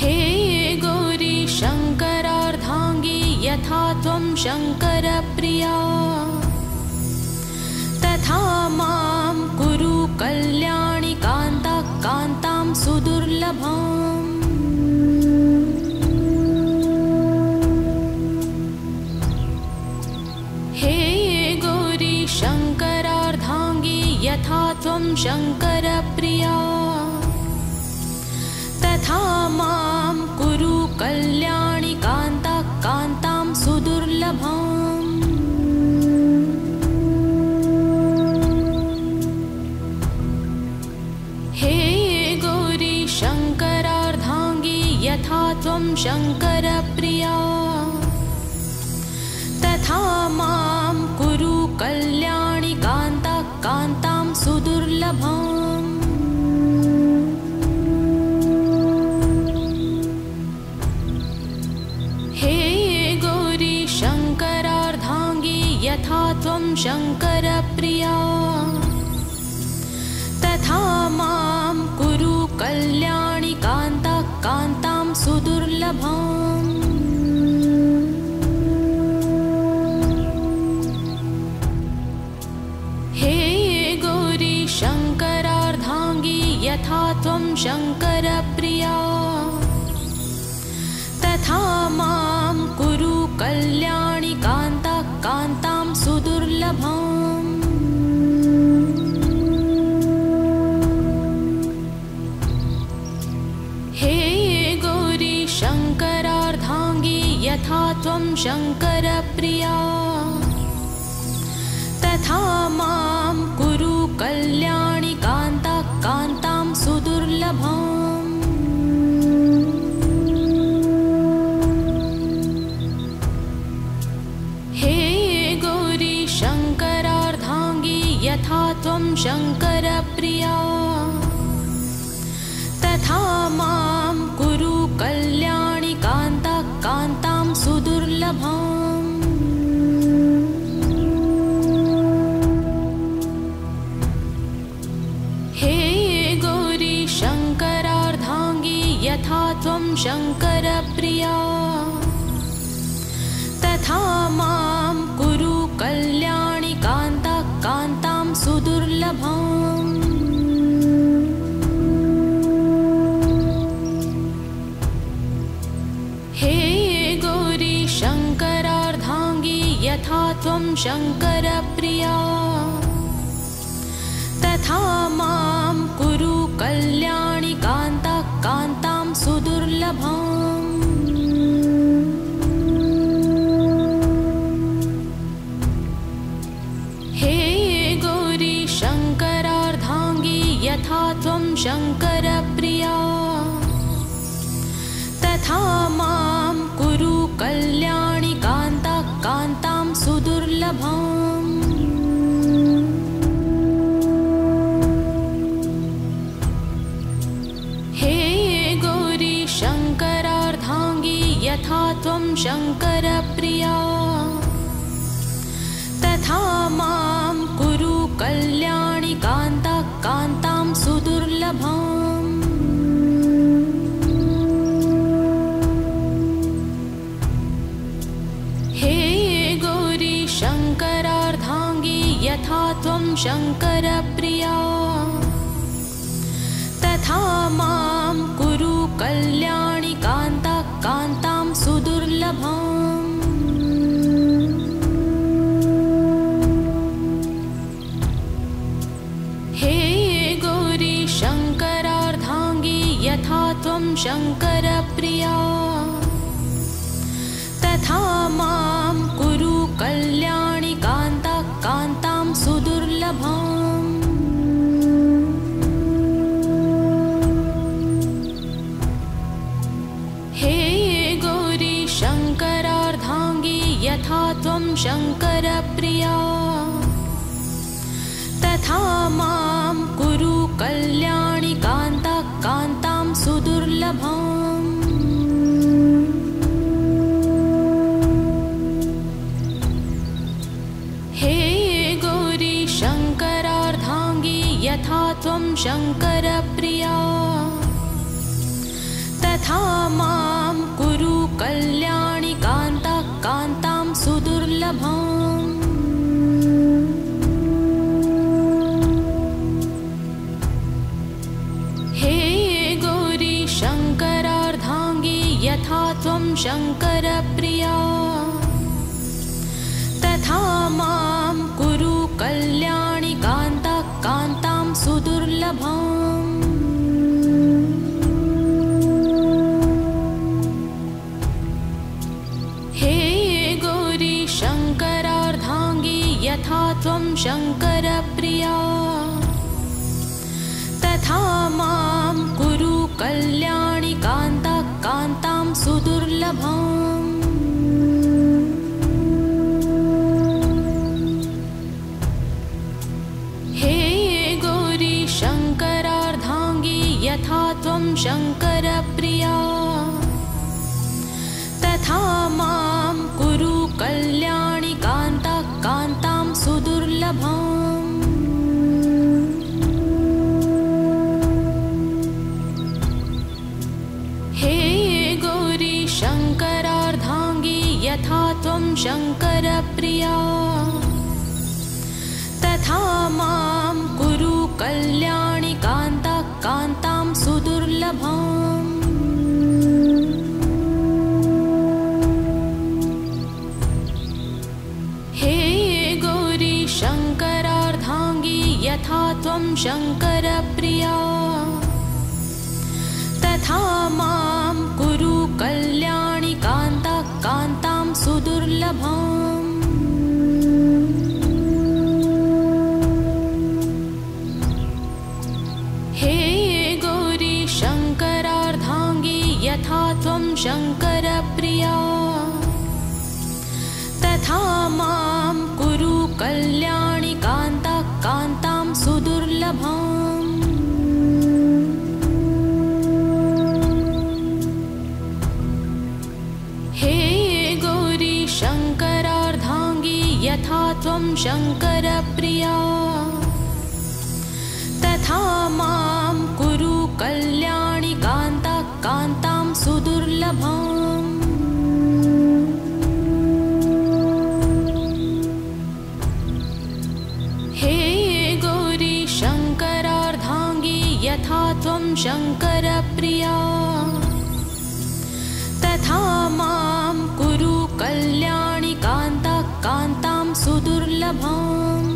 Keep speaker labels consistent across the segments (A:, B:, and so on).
A: हे गौरी शङ्करार्धाङ्गी यथा त्वं शङ्करप्रिया तथा मां कुरु कल्याणि कान्ता कान्तां सुदुर्लभाम्। हे गौरी शङ्करार्धाङ्गी यथा त्वं शङ्करप्रिया तथा मां कुरु कल्याणि कान्ता कान्तां सुदुर्लभाम्। हे गौरी शङ्करार्धाङ्गी यथा त्वं शङ्करप्रिया तथा मां कुरु कल्याणि कान्ता कान्तां सुदुर्लभाम्। हे गौरी शङ्करार्धाङ्गी यथा त्वं शङ्करप्रिया तथा मां कुरु कल्याणि कान्ता कान्तां सुदुर्लभाम्। हे गौरी शङ्करार्धाङ्गी यथा त्वं शङ्करप्रिया तथा मां कुरु कल्याणि कान्ता कान्तां सुदुर्लभाम्। हे गौरी शङ्करार्धाङ्गी यथा त्वं शङ्करप्रिया तथा मां कुरु कल्याणि कान्ता कान्तां सुदुर्लभाम्। हे गौरी शङ्करार्धाङ्गी यथा त्वं शङ्करप्रिया तथा मां कुरु कल्याणि कान्ता कान्तां सुदुर्लभाम्। हे गौरी शङ्करार्धाङ्गी यथा त्वं शङ्करप्रिया तथा मां कुरु कल्याणि कान्ता कान्तां सुदुर्लभाम्। हे गौरी शङ्करार्धाङ्गी यथा त्वं शङ्करप्रिया तथा मां कुरु कल्याणि कान्ता कान्तां सुदुर्लभाम्। हे गौरी शङ्करार्धाङ्गी यथा त्वं शङ्करप्रिया तथा मां कुरु कल्याणि कान्ता कान्तां सुदुर्लभाम्। हे गौरी शङ्करार्धाङ्गी यथा त्वं शङ्करप्रिया तथा मां कुरु कल्याणि कान्ता कान्तां सुदुर्लभाम्। हे गौरी शङ्करार्धाङ्गी यथा त्वं शङ्करप्रिया तथा मां कुरु कल्याणि कान्ता कान्तां सुदुर्लभाम्। हे गौरी शङ्करार्धाङ्गी यथा त्वं शङ्करप्रिया तथा मां कुरु कल्याणि कान्ता कान्तां सुदुर्लभाम्। हे गौरी शङ्करार्धाङ्गी यथा त्वं शङ्करप्रिया तथा मां कुरु कल्याणि कान्ता कान्तां सुदुर्लभाम्। हे गौरी शङ्करार्धाङ्गी यथा त्वं शङ्करप्रिया तथा मां कुरु कल्याणि कान्तां कान्तां सुदुर्लभाम्। हे गौरी शङ्करार्धाङ्गी यथा त्वं शङ्करप्रिया तथा मां कुरु कल्याणि कान्तां कान्तां सुदुर्लभाम्। हे गौरी शङ्करार्धाङ्गी यथा त्वं शङ्करप्रिया तथा मां कुरु कल्याणि कान्तां कान्तां सुदुर्लभाम्। हे गौरी शङ्करार्धाङ्गी यथा त्वं शङ्करप्रिया तथा मां कुरु कल्याणि कान्तां कान्तां सुदुर्लभाम्। हे गौरी शङ्करार्धाङ्गी यथा त्वं शङ्करप्रिया तथा मां कुरु कल्याणि कान्तां कान्तां सुदुर्लभाम्। हे गौरी शङ्करार्धाङ्गी यथा त्वं शङ्करप्रिया तथा मां कुरु कल्याणि कान्तां कान्तां सुदुर्लभाम्। हे गौरी शङ्करार्धाङ्गी यथा त्वं शङ्करप्रिया तथा मां कुरु कल्याणि कान्तां कान्तां सुदुर्लभाम्। हे गौरी शङ्करार्धाङ्गी यथा त्वं शङ्करप्रिया तथा मां कुरु कल्याणि कान्तां कान्तां सुदुर्लभाम्। हे गौरी शङ्करार्धाङ्गी यथा त्वं शङ्करप्रिया तथा मां कुरु कल्याणि कान्तां कान्तां सुदुर्लभाम्।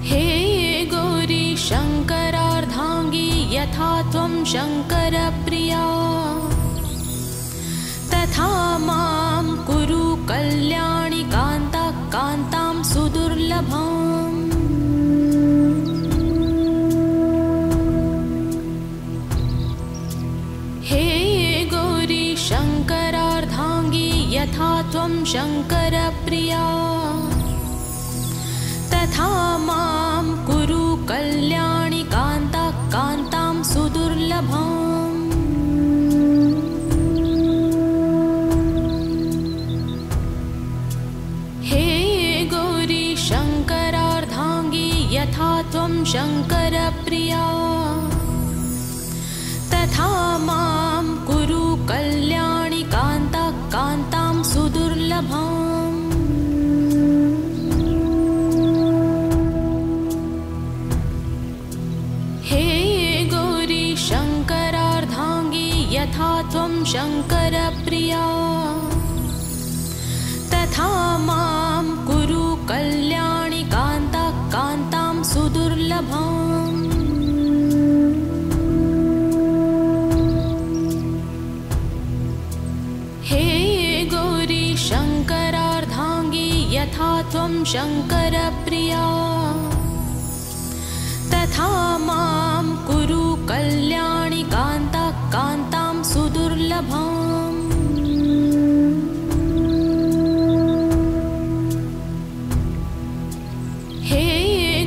A: हे गौरी शङ्करार्धाङ्गी यथा त्वं शङ्करप्रिया तथा मां कुरु कल्याणि कान्तां कान्तां सुदुर्लभाम्। हे गौरी शङ्करार्धाङ्गी यथा त्वं शङ्करप्रिया तथा मां कुरु कल्याणि कान्तां कान्तां सुदुर्लभाम्। हे गौरी शङ्करार्धाङ्गी यथा त्वं शङ्करप्रिया तथा मां कुरु कल्याणि कान्तां कान्तां सुदुर्लभाम्। हे गौरी शङ्करार्धाङ्गी यथा त्वं शङ्करप्रिया तथा मां कुरु कल्याणि कान्तां कान्तां सुदुर्लभाम्। हे गौरी शङ्करार्धाङ्गी यथा त्वं शङ्करप्रिया तथा मां कुरु कल्याणि कान्तां कान्तां सुदुर्लभाम्। हे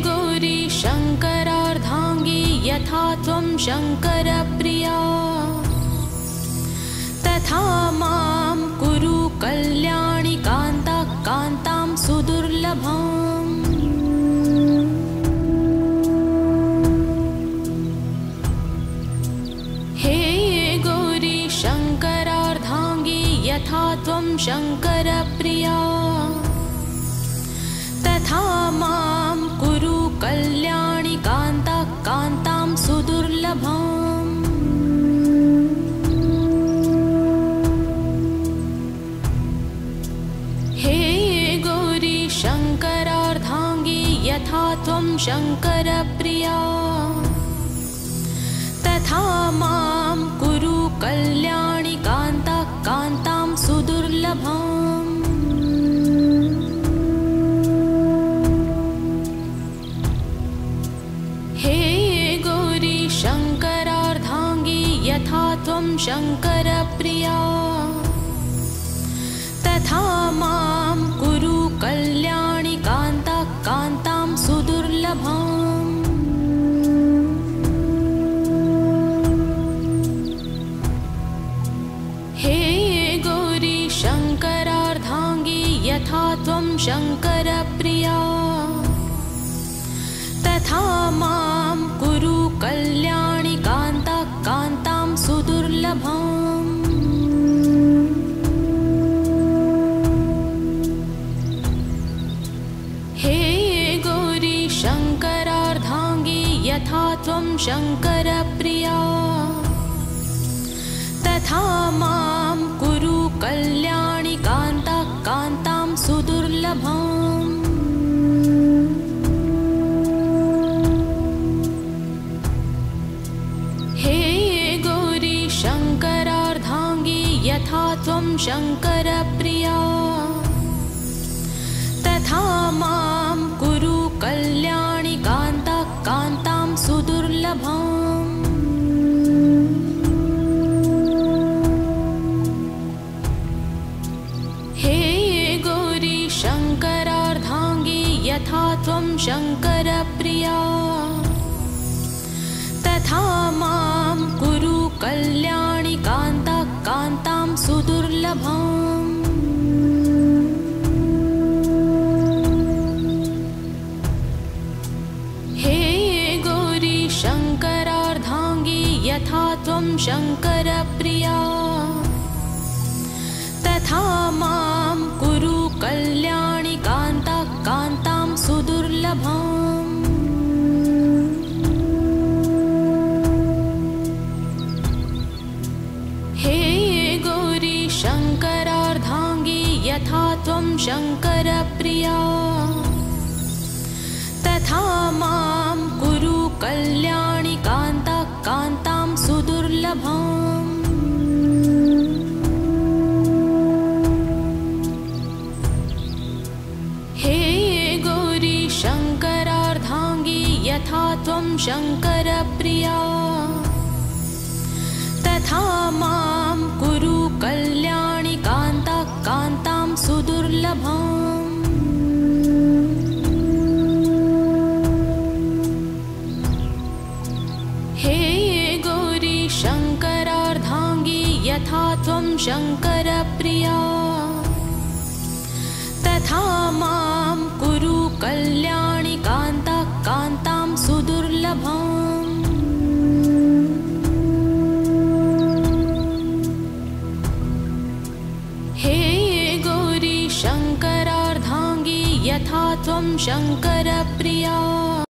A: गौरी शङ्करार्धाङ्गी यथा त्वं शङ्करप्रिया तथा मां कुरु कल्याणि कान्तां कान्तां सुदुर्लभाम्। यथा त्वं शङ्करप्रिया तथा मां कुरु कल्याणि कान्ता कान्तां सुदुर्लभाम्। हे गौरी शङ्करार्धाङ्गी यथा त्वं शङ्करप्रिया तथा मां कुरु कल्याणि कान्ता कान्तां सुदुर्लभाम्। हे गौरी शङ्करार्धाङ्गी यथा त्वं शङ्करप्रिया तथा मां कुरु कल्याणि कान्ता कान्तां सुदुर्लभाम्। हे गौरी शङ्करार्धाङ्गी यथा त्वं शङ्करप्रिया तथा मां कुरु कल्याणि कान्ता कान्तां सुदुर्लभाम्। हे गौरी शङ्करार्धाङ्गी यथा त्वं शङ्करप्रिया तथा मां कुरु कल्याणि कान्ता कान्तां सुदुर्लभाम्। हे गौरी शङ्करार्धाङ्गी यथा त्वं शङ्करप्रिया तथा मां कुरु कल्याणि कान्ता कान्तां सुदुर्लभाम्। हे गौरी शङ्करार्धाङ्गी यथा त्वं शङ्करप्रिया तथा मां कुरु कल्याणि कान्ता कान्तां सुदुर्लभाम्। हे गौरी शङ्करार्धाङ्गी यथा त्वं शङ्करप्रिया तथा मां कुरु कल्याणि कान्ता कान्तां सुदुर्लभाम्। हे गौरी शङ्करार्धाङ्गी यथा त्वं शङ्करप्रिया तथा मां कुरु कल्याणि कान्ता कान्तां सुदुर्लभाम्। हे गौरी शङ्करार्धाङ्गी यथा त्वं शङ्करप्रिया तथा मां कुरु कल्याणि कान्ता कान्तां सुदुर्लभाम्। हे गौरी शङ्करार्धाङ्गी यथा त्वं शङ्कर